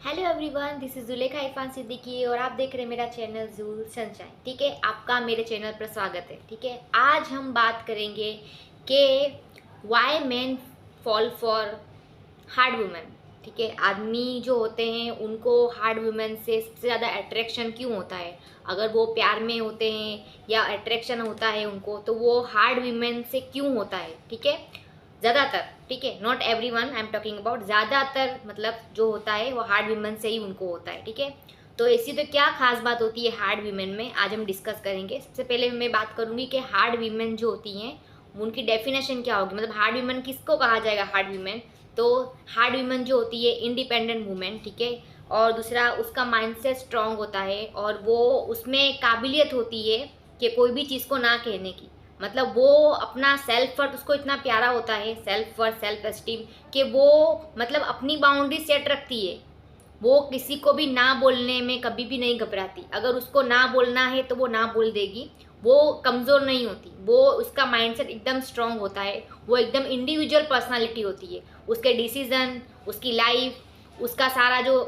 Hello everyone, this is Zulekha Irfan Siddiqui और आप देख रहे हैं मेरा चैनल जूल सनशाइन। ठीक है, आपका मेरे चैनल पर स्वागत है। ठीक है, आज हम बात करेंगे कि Y man fall for hard women. ठीक है, आदमी जो होते हैं उनको हार्ड वुमेन से सबसे ज़्यादा अट्रैक्शन क्यों होता है। अगर वो प्यार में होते हैं या अट्रैक्शन होता है उनको, तो वो हार्ड वुमेन से क्यों होता है। ठीक है, ज़्यादातर, ठीक है, not every one, I am talking about, ज़्यादातर मतलब जो होता है वो हार्ड वीमेन से ही उनको होता है। ठीक है, तो ऐसी तो क्या खास बात होती है हार्ड वीमेन में, आज हम डिस्कस करेंगे। सबसे पहले मैं बात करूंगी कि हार्ड वीमेन जो होती हैं उनकी डेफिनेशन क्या होगी, मतलब हार्ड वीमेन किसको कहा जाएगा। हार्ड वीमेन तो हार्ड वीमेन जो होती है इंडिपेंडेंट वूमेन। ठीक है, और दूसरा उसका माइंडसेट स्ट्रांग होता है और वो उसमें काबिलियत होती है कि कोई भी चीज़ को ना कहने की, मतलब वो अपना सेल्फ वर्थ उसको इतना प्यारा होता है, सेल्फ वर्थ सेल्फ एस्टीम, कि वो मतलब अपनी बाउंड्री सेट रखती है। वो किसी को भी ना बोलने में कभी भी नहीं घबराती। अगर उसको ना बोलना है तो वो ना बोल देगी। वो कमज़ोर नहीं होती, वो उसका माइंडसेट एकदम स्ट्रांग होता है। वो एकदम इंडिविजुअल पर्सनालिटी होती है। उसके डिसीजन, उसकी लाइफ, उसका सारा जो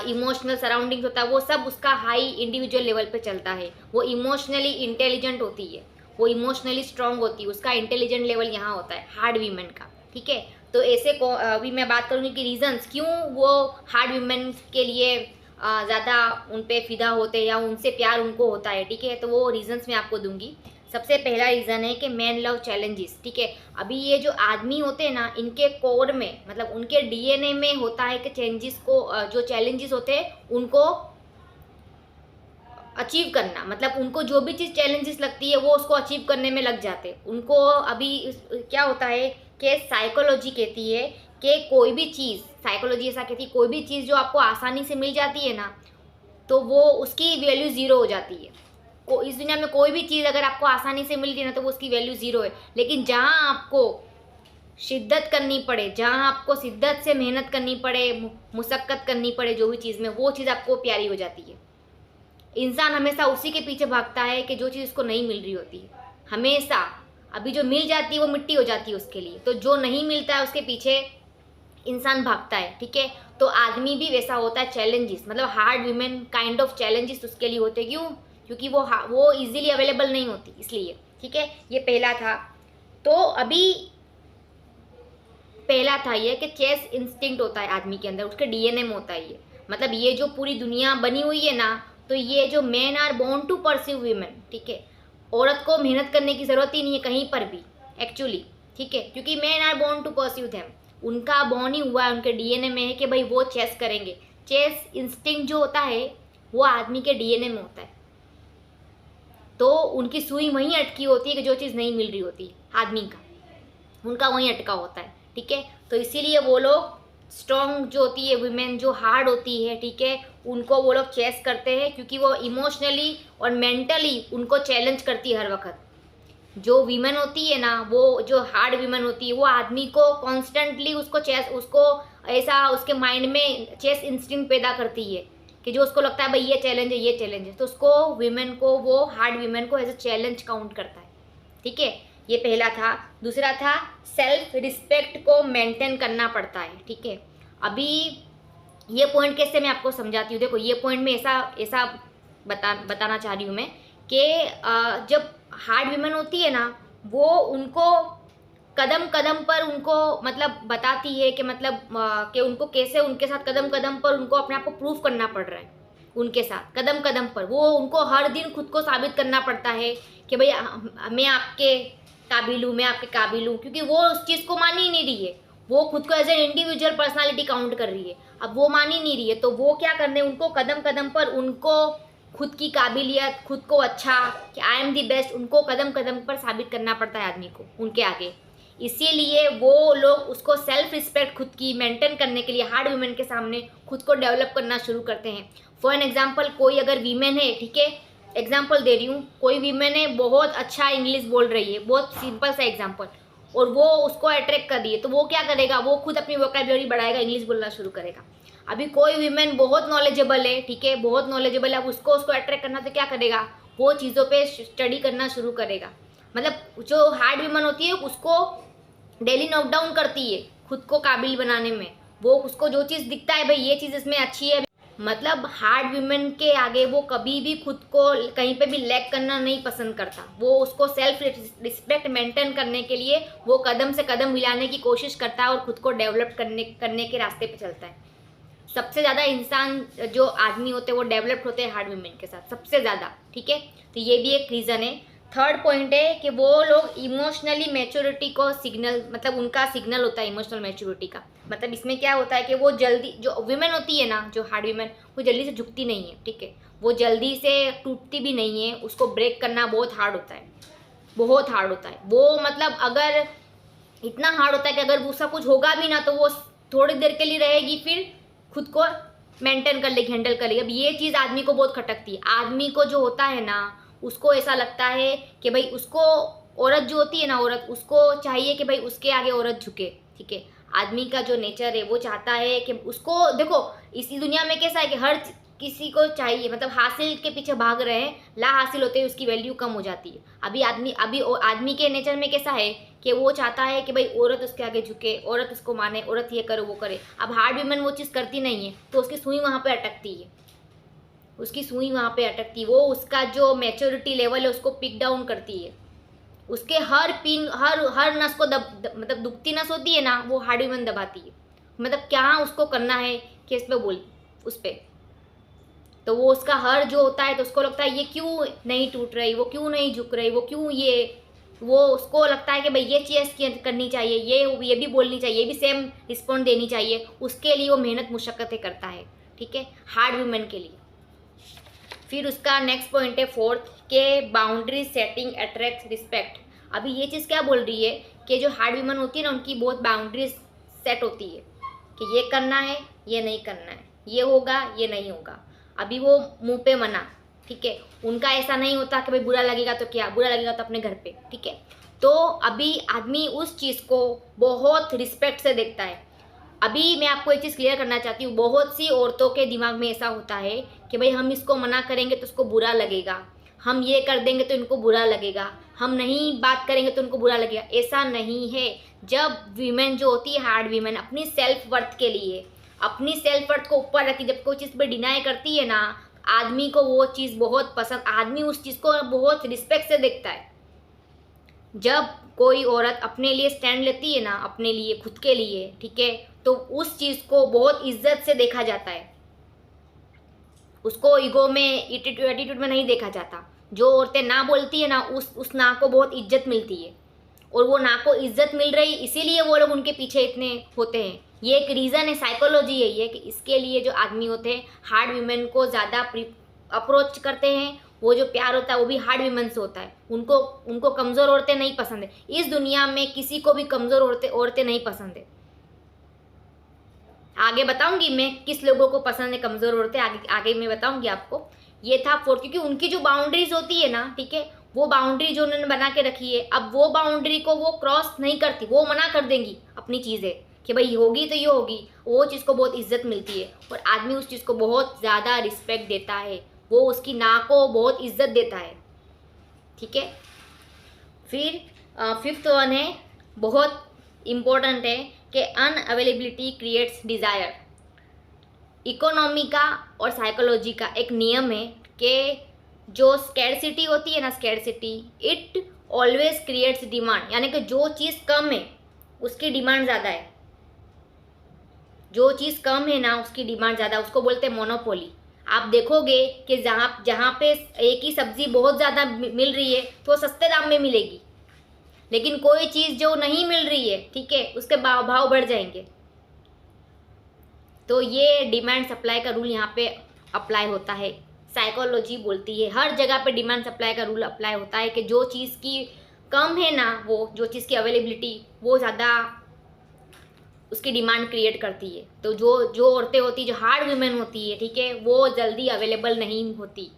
इमोशनल सराउंडिंग्स होता है वो सब उसका हाई इंडिविजुअल लेवल पे चलता है। वो इमोशनली इंटेलिजेंट होती है, वो इमोशनली स्ट्रांग होती है। उसका इंटेलिजेंट लेवल यहाँ होता है हार्ड वीमेन का। ठीक है, तो ऐसे को अभी मैं बात करूँगी कि रीजंस क्यों वो हार्ड वीमेन के लिए ज़्यादा उन पे फिदा होते हैं या उनसे प्यार उनको होता है। ठीक है, तो वो रीजंस मैं आपको दूंगी। सबसे पहला रीज़न है कि मैन लव चैलेंजेस। ठीक है, अभी ये जो आदमी होते हैं ना, इनके कोर में मतलब उनके डीएनए में होता है कि चेंजेस को जो चैलेंजेस होते हैं उनको अचीव करना, मतलब उनको जो भी चीज़ चैलेंजेस लगती है वो उसको अचीव करने में लग जाते हैं। उनको अभी क्या होता है कि साइकोलॉजी कहती है कि कोई भी चीज़, साइकोलॉजी ऐसा कहती है कोई भी चीज़ जो आपको आसानी से मिल जाती है ना, तो वो उसकी वैल्यू ज़ीरो हो जाती है। को इस दुनिया में कोई भी चीज़ अगर आपको आसानी से मिल रही है ना, तो वो उसकी वैल्यू ज़ीरो है। लेकिन जहाँ आपको शिद्दत करनी पड़े, जहाँ आपको शिद्दत से मेहनत करनी पड़े, मुशक्क़त करनी पड़े जो भी चीज़ में, वो चीज़ आपको प्यारी हो जाती है। इंसान हमेशा उसी के पीछे भागता है कि जो चीज़ उसको नहीं मिल रही होती है। हमेशा अभी जो मिल जाती है वो मिट्टी हो जाती है उसके लिए, तो जो नहीं मिलता है उसके पीछे इंसान भागता है। ठीक है, तो आदमी भी वैसा होता है। चैलेंजेस मतलब hard women kind of challenges उसके लिए होते हैं। क्यों? क्योंकि वो इजीली अवेलेबल नहीं होती, इसलिए। ठीक है, ये पहला था। तो अभी पहला था ये कि चेस इंस्टिंक्ट होता है आदमी के अंदर, उसके डीएनए में होता है ये। मतलब ये जो पूरी दुनिया बनी हुई है ना, तो ये जो men are born to pursue women. ठीक है, औरत को मेहनत करने की ज़रूरत ही नहीं है कहीं पर भी एक्चुअली। ठीक है, क्योंकि men are born to pursue them, उनका बॉर्न ही हुआ है, उनके डीएनए में है कि भाई वो चेस करेंगे। चेस इंस्टिंक्ट जो होता है वो आदमी के डीएनए में होता है। तो उनकी सुई वहीं अटकी होती है कि जो चीज़ नहीं मिल रही होती आदमी का, उनका वहीं अटका होता है। ठीक है, तो इसीलिए वो लोग स्ट्रॉन्ग जो होती है विमेन, जो हार्ड होती है, ठीक है, उनको वो लोग चेस करते हैं क्योंकि वो इमोशनली और मेंटली उनको चैलेंज करती है हर वक्त। जो वीमेन होती है ना, वो जो हार्ड वीमेन होती है, वो आदमी को कॉन्स्टेंटली उसको ऐसा उसके माइंड में चेस इंस्टिंक्ट पैदा करती है कि जो उसको लगता है भाई ये चैलेंज है, ये चैलेंज है, तो उसको वीमेन को, वो हार्ड वीमेन को एज अ चैलेंज काउंट करता है। ठीक है, ये पहला था। दूसरा था सेल्फ रिस्पेक्ट को मेंटेन करना पड़ता है। ठीक है, अभी ये पॉइंट कैसे मैं आपको समझाती हूँ। देखो, ये पॉइंट में ऐसा ऐसा बताना चाह रही हूँ मैं कि जब हार्ड वीमेन होती है ना, वो उनको कदम कदम पर उनको मतलब बताती है कि मतलब कि उनको कैसे उनके साथ कदम कदम पर उनको अपने आप को प्रूव करना पड़ रहा है। उनके साथ कदम कदम पर वो उनको हर दिन खुद को साबित करना पड़ता है कि भाई मैं आपके काबिल हूँ, मैं आपके काबिल हूँ, क्योंकि वो उस चीज़ को मान ही नहीं रही है। वो खुद को as an individual personality count कर रही है। अब वो मान ही नहीं रही है, तो वो क्या करने, उनको कदम कदम पर उनको खुद की काबिलियत, खुद को अच्छा कि आई एम दी बेस्ट, उनको कदम कदम पर साबित करना पड़ता है आदमी को उनके आगे। इसीलिए वो लोग उसको सेल्फ रिस्पेक्ट खुद की मेंटेन करने के लिए हार्ड वीमेन के सामने खुद को डेवलप करना शुरू करते हैं। फॉर एन एग्जाम्पल, कोई अगर वीमेन है, ठीक है, एग्जाम्पल दे रही हूँ, कोई वीमेन है बहुत अच्छा इंग्लिश बोल रही है, बहुत सिंपल सा एग्जाम्पल, और वो उसको अट्रैक्ट कर रही है, तो वो क्या करेगा, वो खुद अपनी वोकैबुलरी बढ़ाएगा, इंग्लिश बोलना शुरू करेगा। अभी कोई वीमेन बहुत नॉलेजेबल है, ठीक है, बहुत नॉलेजेबल है, अब उसको अट्रैक्ट करना, तो क्या करेगा, वो चीज़ों पे स्टडी करना शुरू करेगा। मतलब जो हार्ड वीमन होती है उसको डेली नॉकडाउन करती है खुद को काबिल बनाने में, वो उसको जो चीज़ दिखता है भाई ये चीज़ इसमें अच्छी है, मतलब हार्ड वीमेन के आगे वो कभी भी खुद को कहीं पे भी लैग करना नहीं पसंद करता। वो उसको सेल्फ रिस्पेक्ट मेंटेन करने के लिए वो कदम से कदम मिलाने की कोशिश करता है और खुद को डेवलप करने के रास्ते पे चलता है। सबसे ज़्यादा इंसान जो आदमी होते हैं वो डेवलप्ड होते हैं हार्ड वीमेन के साथ, सबसे ज़्यादा, ठीक है। तो ये भी एक रीज़न है। थर्ड पॉइंट है कि वो लोग इमोशनली मैच्योरिटी को सिग्नल, मतलब उनका सिग्नल होता है इमोशनल मैच्योरिटी का। मतलब इसमें क्या होता है कि वो जल्दी, जो वीमेन होती है ना, जो हार्ड वीमेन, वो जल्दी से झुकती नहीं है, ठीक है। वो जल्दी से टूटती भी नहीं है, उसको ब्रेक करना बहुत हार्ड होता है, बहुत हार्ड होता है। वो मतलब अगर इतना हार्ड होता है कि अगर उसका कुछ होगा भी ना तो वो थोड़ी देर के लिए रहेगी, फिर खुद को मेंटेन कर लेगी, हैंडल कर लेगी। अब ये चीज़ आदमी को बहुत खटकती है। आदमी को जो होता है ना, उसको ऐसा लगता है कि भाई उसको, औरत जो होती है ना, औरत, उसको चाहिए कि भाई उसके आगे औरत झुके, ठीक है। आदमी का जो नेचर है वो चाहता है कि उसको, देखो इसी दुनिया में कैसा है कि हर किसी को चाहिए, मतलब हासिल के पीछे भाग रहे हैं, ला हासिल होते हुए उसकी वैल्यू कम हो जाती है। अभी आदमी के नेचर में कैसा है कि वो चाहता है कि भाई औरत उसके आगे झुके, औरत उसको माने, औरत ये करे वो करे। अब हार्ड वीमेन वो चीज़ करती नहीं है, तो उसकी सुई वहाँ पे अटकती है, उसकी सुई वहाँ पे अटकती है। वो उसका जो मैच्योरिटी लेवल है उसको पिक डाउन करती है। उसके हर पिन, हर नस को मतलब दुखती नस होती है ना, वो हार्ड वीमेन दबाती है। मतलब क्या उसको करना है कि इस पर बोल, उस पर, तो वो उसका हर जो होता है तो उसको लगता है ये क्यों नहीं टूट रही, वो क्यों नहीं झुक रही, वो क्यों ये, वो उसको लगता है कि भाई ये चीज़ करनी चाहिए, ये भी बोलनी चाहिए, ये भी सेम रिस्पॉन्ड देनी चाहिए। उसके लिए वो मेहनत मुशक्क़तें करता है, ठीक है, हार्ड वीमेन के लिए। फिर उसका नेक्स्ट पॉइंट है फोर्थ, के बाउंड्री सेटिंग अट्रैक्ट रिस्पेक्ट। अभी ये चीज़ क्या बोल रही है कि जो हार्ड वीमेन होती है ना, उनकी बहुत बाउंड्रीज सेट होती है कि ये करना है, ये नहीं करना है, ये होगा, ये नहीं होगा। अभी वो मुंह पे मना, ठीक है। उनका ऐसा नहीं होता कि भाई बुरा लगेगा तो क्या, बुरा लगेगा तो अपने घर पे, ठीक है। तो अभी आदमी उस चीज़ को बहुत रिस्पेक्ट से देखता है। अभी मैं आपको एक चीज़ क्लियर करना चाहती हूँ, बहुत सी औरतों के दिमाग में ऐसा होता है कि भाई हम इसको मना करेंगे तो उसको बुरा लगेगा, हम ये कर देंगे तो इनको बुरा लगेगा, हम नहीं बात करेंगे तो उनको बुरा लगेगा। ऐसा नहीं है। जब वीमेन जो होती है, हार्ड वीमेन, अपनी सेल्फ वर्थ के लिए, अपनी सेल्फ वर्थ को ऊपर रखती, जब कोई चीज़ पर डिनाई करती है ना, आदमी को वो चीज़ बहुत पसंद, आदमी उस चीज़ को बहुत रिस्पेक्ट से देखता है। जब कोई औरत अपने लिए स्टैंड लेती है ना, अपने लिए, खुद के लिए, ठीक है, तो उस चीज़ को बहुत इज्जत से देखा जाता है। उसको ईगो में, एटीट्यूड में नहीं देखा जाता। जो औरतें ना बोलती है ना, उस ना को बहुत इज्जत मिलती है, और वो ना को इज्जत मिल रही, इसीलिए वो लोग उनके पीछे इतने होते हैं। ये एक रीज़न है, साइकोलॉजी है ये, कि इसके लिए जो आदमी होते हैं हार्ड वीमेन को ज़्यादा अप्रोच करते हैं। वो जो प्यार होता है वो भी हार्ड वीमेन से होता है। उनको कमज़ोर औरतें नहीं पसंद है। इस दुनिया में किसी को भी कमज़ोर औरतें नहीं पसंद है। आगे बताऊंगी मैं किस लोगों को पसंद है कमज़ोर औरतें, आगे मैं बताऊंगी आपको। ये था फोर्थ, क्योंकि उनकी जो बाउंड्रीज होती है ना, ठीक है, वो बाउंड्री जो उन्होंने बना के रखी है, अब वो बाउंड्री को वो क्रॉस नहीं करती, वो मना कर देंगी अपनी चीज़ें कि भाई होगी तो ये होगी। वो चीज़ को बहुत इज्जत मिलती है, और आदमी उस चीज़ को बहुत ज़्यादा रिस्पेक्ट देता है, वो उसकी ना को बहुत इज्जत देता है, ठीक है। फिर फिफ्थ वन है, बहुत इम्पोर्टेंट है, कि अनअवेलेबिलिटी क्रिएट्स डिज़ायर। इकोनॉमी का और साइकोलॉजी का एक नियम है कि जो स्कैरसिटी होती है ना, scarcity, it always creates demand. यानी कि जो चीज़ कम है उसकी डिमांड ज़्यादा है, जो चीज़ कम है ना उसकी डिमांड ज़्यादा, उसको बोलते हैं मोनोपोली। आप देखोगे कि जहाँ पे एक ही सब्ज़ी बहुत ज़्यादा मिल रही है तो सस्ते दाम में मिलेगी, लेकिन कोई चीज़ जो नहीं मिल रही है, ठीक है, उसके भाव बढ़ जाएंगे। तो ये डिमांड सप्लाई का रूल यहाँ पे अप्लाई होता है। साइकोलॉजी बोलती है हर जगह पे डिमांड सप्लाई का रूल अप्लाई होता है कि जो चीज़ की कम है ना, वो जो चीज़ की अवेलेबिलिटी वो ज़्यादा उसकी डिमांड क्रिएट करती है। तो जो औरतें होती है, जो हार्ड वीमेन होती है, ठीक है, वो जल्दी अवेलेबल नहीं होती,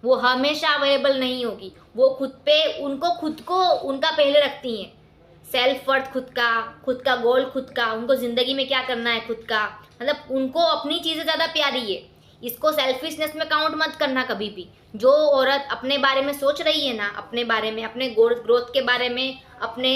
वो हमेशा अवेलेबल नहीं होगी। वो खुद को उनका पहले रखती हैं। सेल्फ वर्थ खुद का गोल खुद का, उनको ज़िंदगी में क्या करना है खुद का, मतलब उनको अपनी चीज़ें ज़्यादा प्यारी है। इसको सेल्फिशनेस में काउंट मत करना कभी भी। जो औरत अपने बारे में सोच रही है ना, अपने बारे में, अपने ग्रोथ के बारे में, अपने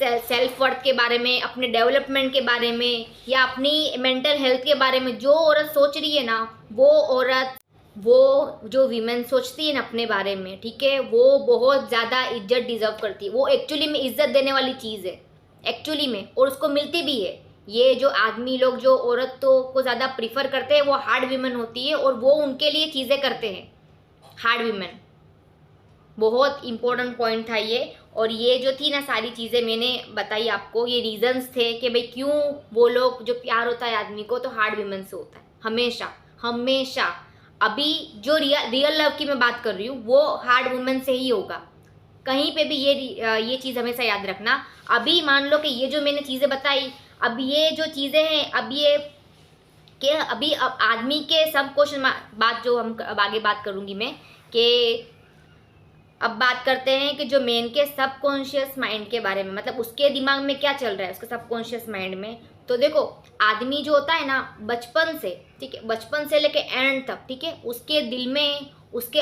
सेल्फ वर्थ के बारे में, अपने डेवलपमेंट के बारे में, या अपनी मेंटल हेल्थ के बारे में जो औरत सोच रही है ना, वो औरत, वो जो वीमेन सोचती है ना अपने बारे में, ठीक है, वो बहुत ज़्यादा इज्जत डिजर्व करती है। वो एक्चुअली में इज्जत देने वाली चीज़ है एक्चुअली में, और उसको मिलती भी है। ये जो आदमी लोग जो औरतों को ज़्यादा प्रीफर करते हैं वो हार्ड वीमेन होती है, और वो उनके लिए चीज़ें करते हैं हार्ड वीमेन। बहुत इम्पोर्टेंट पॉइंट था ये। और ये जो थी ना सारी चीज़ें मैंने बताई आपको, ये रीजंस थे कि भाई क्यों वो लोग, जो प्यार होता है आदमी को तो हार्ड वीमेन से होता है हमेशा हमेशा। अभी जो रियल लव की मैं बात कर रही हूँ वो हार्ड वुमेन से ही होगा। कहीं पे भी ये चीज़ हमेशा याद रखना। अभी मान लो कि ये जो मैंने चीज़ें बताई, अब ये जो चीज़ें हैं, अब ये कि अभी अब आदमी के सब क्वेश्चन बात जो हम अब आगे बात करूँगी मैं, कि अब बात करते हैं कि जो मेन के सबकॉन्शियस माइंड के बारे में, मतलब उसके दिमाग में क्या चल रहा है उसके सबकॉन्शियस माइंड में। तो देखो, आदमी जो होता है ना बचपन से, ठीक है, बचपन से लेके एंड तक, ठीक है, उसके दिल में, उसके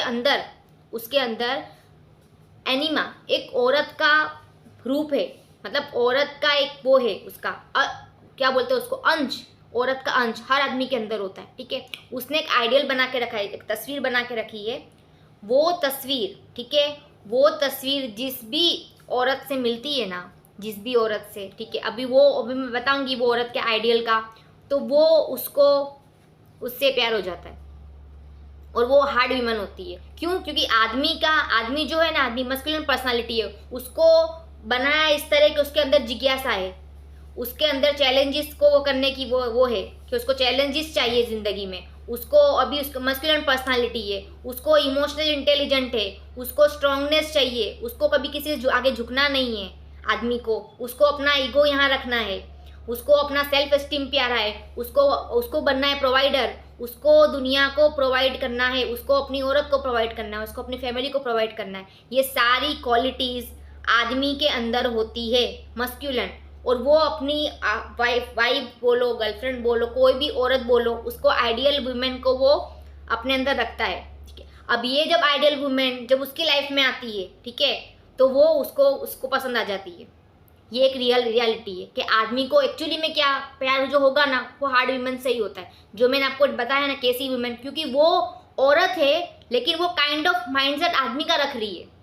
अंदर एनिमा, एक औरत का रूप है, मतलब औरत का एक वो है उसका क्या बोलते हैं उसको, अंश, औरत का अंश हर आदमी के अंदर होता है, ठीक है। उसने एक आइडियल बना के रखा है, एक तस्वीर बना के रखी है। वो तस्वीर, ठीक है, वो तस्वीर जिस भी औरत से मिलती है ना, जिस भी औरत से, ठीक है, अभी मैं बताऊंगी वो औरत के आइडियल का, तो वो उससे प्यार हो जाता है, और वो हार्ड वीमन होती है। क्यों? क्योंकि आदमी जो है ना, आदमी मस्कुलिन पर्सनालिटी है, उसको बनाया इस तरह कि उसके अंदर जिज्ञासा है, उसके अंदर चैलेंजेस को वो करने की वो है कि उसको चैलेंजेस चाहिए ज़िंदगी में। उसको अभी उसको मस्कुलिन पर्सनालिटी है, उसको इमोशनल इंटेलिजेंट है, उसको स्ट्रांगनेस चाहिए, उसको कभी किसी से आगे झुकना नहीं है आदमी को, उसको अपना ईगो यहाँ रखना है, उसको अपना सेल्फ एस्टीम प्यारा है, उसको बनना है प्रोवाइडर, उसको दुनिया को प्रोवाइड करना है, उसको अपनी औरत को प्रोवाइड करना है, उसको अपनी फैमिली को प्रोवाइड करना है। ये सारी क्वालिटीज़ आदमी के अंदर होती है मस्कुलिन, और वो अपनी वाइफ बोलो, गर्लफ्रेंड बोलो, कोई भी औरत बोलो, उसको आइडियल वुमेन को वो अपने अंदर रखता है, ठीक है। अब ये जब आइडियल वुमेन जब उसकी लाइफ में आती है, ठीक है, तो वो उसको पसंद आ जाती है। ये एक रियलिटी है कि आदमी को एक्चुअली में क्या प्यार जो होगा ना, वो हार्ड वुमेन से ही होता है। जो मैंने आपको बताया ना कैसी वुमेन, क्योंकि वो औरत है लेकिन वो काइंड ऑफ माइंडसेट आदमी का रख रही है।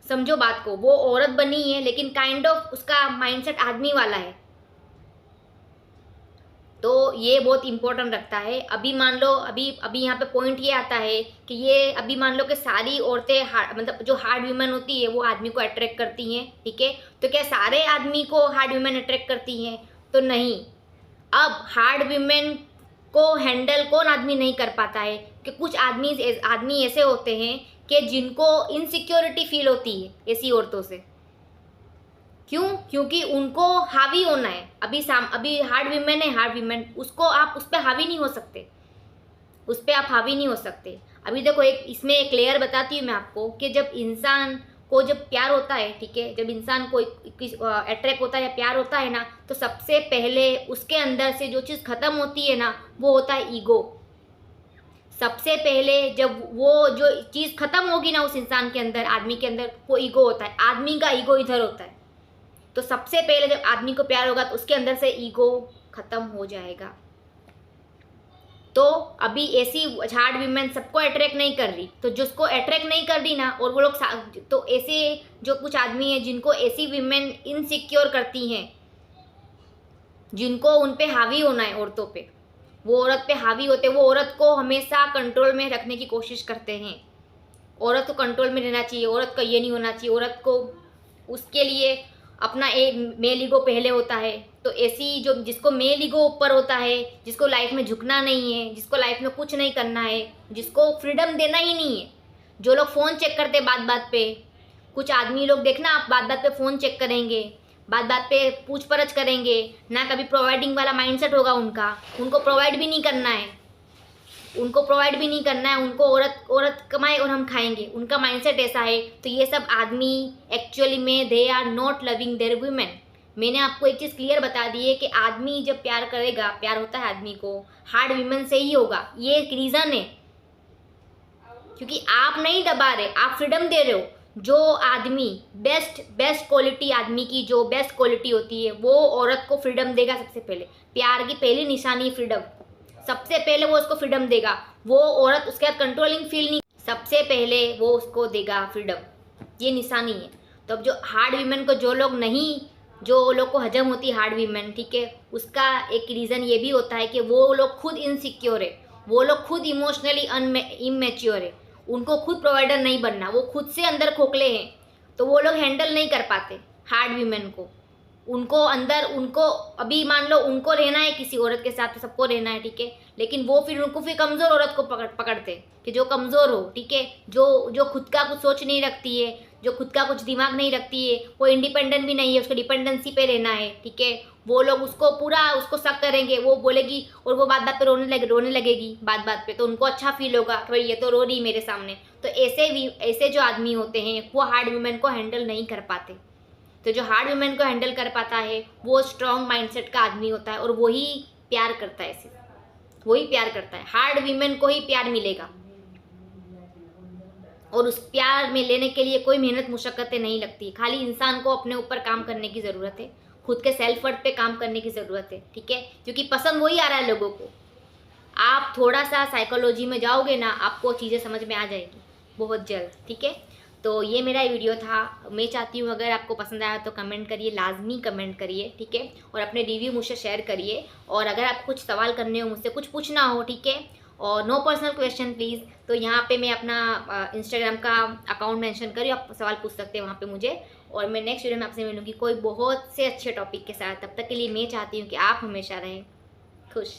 समझो बात को, वो औरत बनी है लेकिन काइंड ऑफ उसका माइंडसेट आदमी वाला है। तो ये बहुत इंपॉर्टेंट रखता है। अभी मान लो, अभी यहाँ पे पॉइंट ये आता है कि ये अभी मान लो कि सारी औरतें मतलब जो हार्ड वुमेन होती है वो आदमी को अट्रैक्ट करती हैं, ठीक है। तो क्या सारे आदमी को हार्ड वुमेन अट्रैक्ट करती हैं? तो नहीं। अब हार्ड वुमेन को हैंडल कौन आदमी नहीं कर पाता है कि कुछ आदमी ऐसे होते हैं कि जिनको इनसिक्योरिटी फील होती है ऐसी औरतों से। क्यों? क्योंकि उनको हावी होना है। अभी हार्ड वीमेन है, हार्ड वीमेन, उसको आप उस पर हावी नहीं हो सकते, उस पर आप हावी नहीं हो सकते। अभी देखो, इसमें एक लेयर बताती हूँ मैं आपको कि जब इंसान को जब प्यार होता है, ठीक है, जब इंसान को अट्रैक्ट होता है या प्यार होता है ना, तो सबसे पहले उसके अंदर से जो चीज़ ख़त्म होती है ना, वो होता है ईगो। सबसे पहले जब वो जो चीज़ ख़त्म होगी ना उस इंसान के अंदर, आदमी के अंदर, वो ईगो होता है। आदमी का ईगो इधर होता है। तो सबसे पहले जब आदमी को प्यार होगा तो उसके अंदर से ईगो खत्म हो जाएगा। तो अभी ऐसी हार्ड वीमेन सबको अट्रैक्ट नहीं कर रही, तो जिसको अट्रैक्ट नहीं कर रही ना, और वो लोग तो ऐसे जो कुछ आदमी हैं जिनको ऐसी वीमेन इनसिक्योर करती हैं, जिनको उन पे हावी होना है, औरतों पे, वो औरत पे हावी होते, वो औरत को हमेशा कंट्रोल में रखने की कोशिश करते हैं। औरत को कंट्रोल में रहना चाहिए, औरत को ये नहीं होना चाहिए, औरत को उसके लिए अपना एक मेल ईगो पहले होता है। तो ऐसी जो जिसको मेल ईगो ऊपर होता है, जिसको लाइफ में झुकना नहीं है, जिसको लाइफ में कुछ नहीं करना है, जिसको फ्रीडम देना ही नहीं है, जो लोग फ़ोन चेक करते बात बात पे, कुछ आदमी लोग देखना आप बात बात पे फ़ोन चेक करेंगे, बात बात पे पूछपरछ करेंगे ना, कभी प्रोवाइडिंग वाला माइंडसेट होगा उनका, उनको प्रोवाइड भी नहीं करना है, उनको औरत कमाए और हम खाएंगे, उनका माइंडसेट ऐसा है। तो ये सब आदमी एक्चुअली में they are not loving their women. मैंने आपको एक चीज़ क्लियर बता दी है कि आदमी जब प्यार करेगा, प्यार होता है आदमी को, हार्ड वुमेन से ही होगा। ये एक रीज़न है, क्योंकि आप नहीं दबा रहे, आप फ्रीडम दे रहे हो। जो आदमी बेस्ट क्वालिटी, आदमी की जो बेस्ट क्वालिटी होती है वो औरत को फ्रीडम देगा। सबसे पहले प्यार की पहली निशानी फ्रीडम, सबसे पहले वो उसको फ्रीडम देगा। वो औरत उसके बाद कंट्रोलिंग फील नहीं, सबसे पहले वो उसको देगा फ्रीडम, ये निशानी है। तो अब जो हार्ड वीमेन को जो लोग को हजम होती है हार्ड वीमेन, ठीक है, उसका एक रीज़न ये भी होता है कि वो लोग खुद इनसिक्योर है, वो लोग खुद इमोशनली इमेच्योर है, उनको खुद प्रोवाइडर नहीं बनना, वो खुद से अंदर खोखले हैं, तो वो लोग हैंडल नहीं कर पाते हार्ड वीमेन को। उनको अंदर, उनको अभी मान लो उनको रहना है किसी औरत के साथ, तो सबको रहना है, ठीक है, लेकिन वो फिर उनको फिर कमज़ोर औरत को पकड़ते कि जो कमज़ोर हो, ठीक है, जो खुद का कुछ सोच नहीं रखती है, जो खुद का कुछ दिमाग नहीं रखती है, वो इंडिपेंडेंट भी नहीं है, उसको डिपेंडेंसी पे रहना है, ठीक है, वो लोग उसको शक करेंगे, वो बोलेगी और वो बात पे रोने लगेगी बात पे, तो उनको अच्छा फील होगा कि भाई ये तो रो रही मेरे सामने। तो ऐसे जो आदमी होते हैं वो हार्ड वुमेन को हैंडल नहीं कर पाते। तो जो हार्ड वुमेन को हैंडल कर पाता है वो स्ट्रॉन्ग माइंडसेट का आदमी होता है, और वही प्यार करता है, सिर्फ वही प्यार करता है। हार्ड वुमेन को ही प्यार मिलेगा, और उस प्यार में लेने के लिए कोई मेहनत मुशक्क़तें नहीं लगती, खाली इंसान को अपने ऊपर काम करने की ज़रूरत है, खुद के सेल्फ वर्थ पे काम करने की ज़रूरत है, ठीक है, क्योंकि पसंद वही आ रहा है लोगों को। आप थोड़ा सा साइकोलॉजी में जाओगे ना, आपको चीज़ें समझ में आ जाएगी बहुत जल्द, ठीक है। तो ये मेरा वीडियो था। मैं चाहती हूँ अगर आपको पसंद आया तो कमेंट करिए, लाजमी कमेंट करिए, ठीक है, और अपने रिव्यू मुझसे शेयर करिए। और अगर आप कुछ सवाल करने हो, मुझसे कुछ पूछना हो, ठीक है, और नो पर्सनल क्वेश्चन प्लीज़, तो यहाँ पे मैं अपना इंस्टाग्राम का अकाउंट मेंशन करी, आप सवाल पूछ सकते हैं वहाँ पे मुझे, और मैं नेक्स्ट वीडियो में आपसे मिलूँगी कोई बहुत से अच्छे टॉपिक के साथ। तब तक के लिए मैं चाहती हूँ कि आप हमेशा रहें खुश।